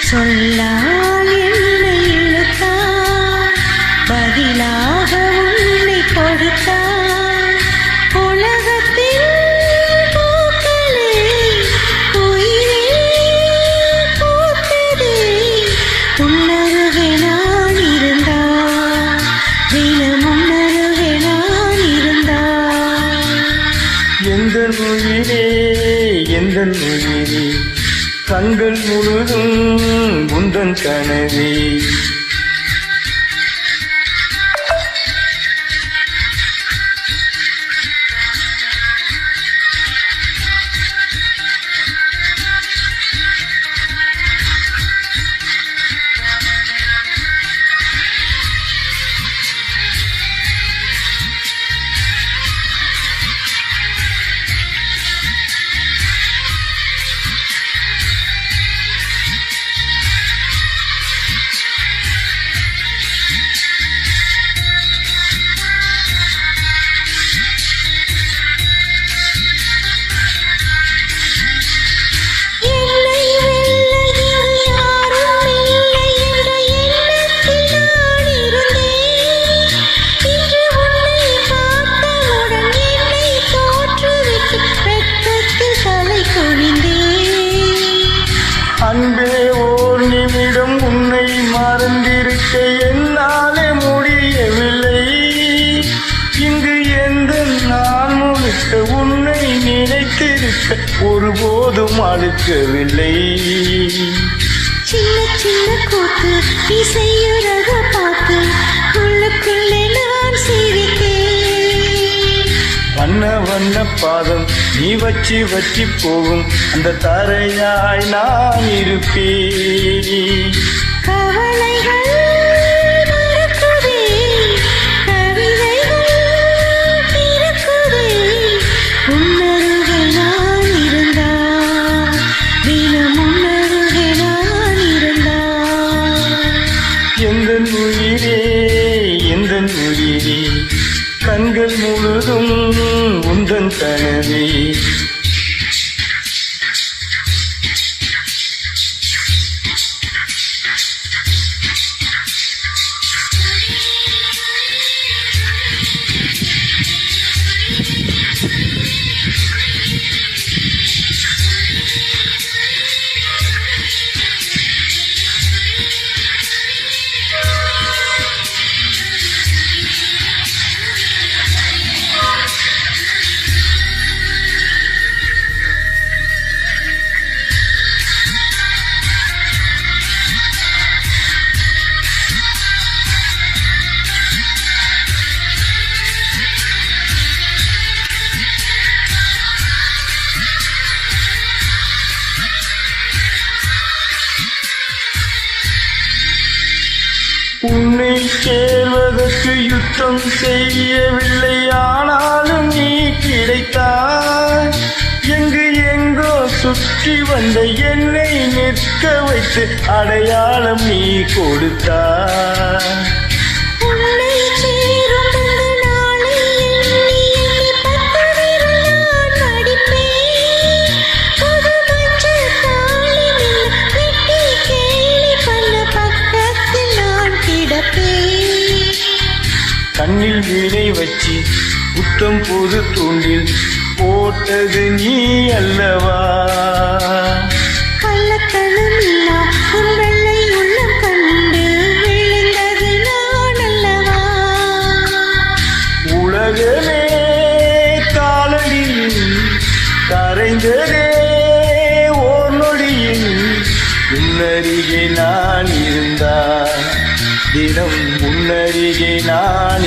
சொல்லால் என்னை இழுத்தார், பதிலாக உன்னை கொடுத்தார். உலகத்தில் பூக்களே உயிரே பூத்ததே, உன்னருகே நான் இருந்தார், தினம் உன்னருகே நான் இருந்தார். எந்த உயிரே எந்த உயிரே, கண்கள் முழுதும் உந்தன் கனவே. அன்பே ஓர் நிமிடம் உன்னை மறந்திருக்க என்னாலே முடியவில்லை. இங்கு எந்த நான் முழுக்க உன்னை நினைத்திருக்க ஒருபோதும் அழுக்கவில்லை. சின்ன சின்ன கூத்து இசையுறக பார்த்து உள்ளுக்குள்ளே நான் சிரித்தேன். வண்ண வண்ண பாதம் நீ வச்சி வச்சி போகும் அந்த தரையாய் நான் இருப்பேன். கவலைகள் மறக்குதே, கவிதைகள் பிறக்குதே, உன்னருகே நான் இருந்தார், தினம் உன்னருகே நான் இருந்தார். எந்த உயிரே எந்த உயிரே, கண்கள் முழுதும் உந்தன் கனவே. உன்னை சேர்வதற்கு யுத்தம் செய்யவில்லை, ஆனாலும் நீ கிடைத்தாய். எங்கு எங்கோ சுற்றி வந்த என்னை நிற்க வைத்து அடையாளம் நீ கொடுத்தாய். கண்ணில் வீணை வச்சி புத்தம் புது தூண்டில் போட்டது நீ அல்லவா. கள்ளத்தனம் இல்லா உன் வெள்ளை உள்ளம் கண்டு விழுந்தது நான் அல்லவா. உலகமே காலடியில் கரைந்ததே ஓர் நொடியில், உன்னருகே நான் இருந்தார், தினம் உன்னருகே நான்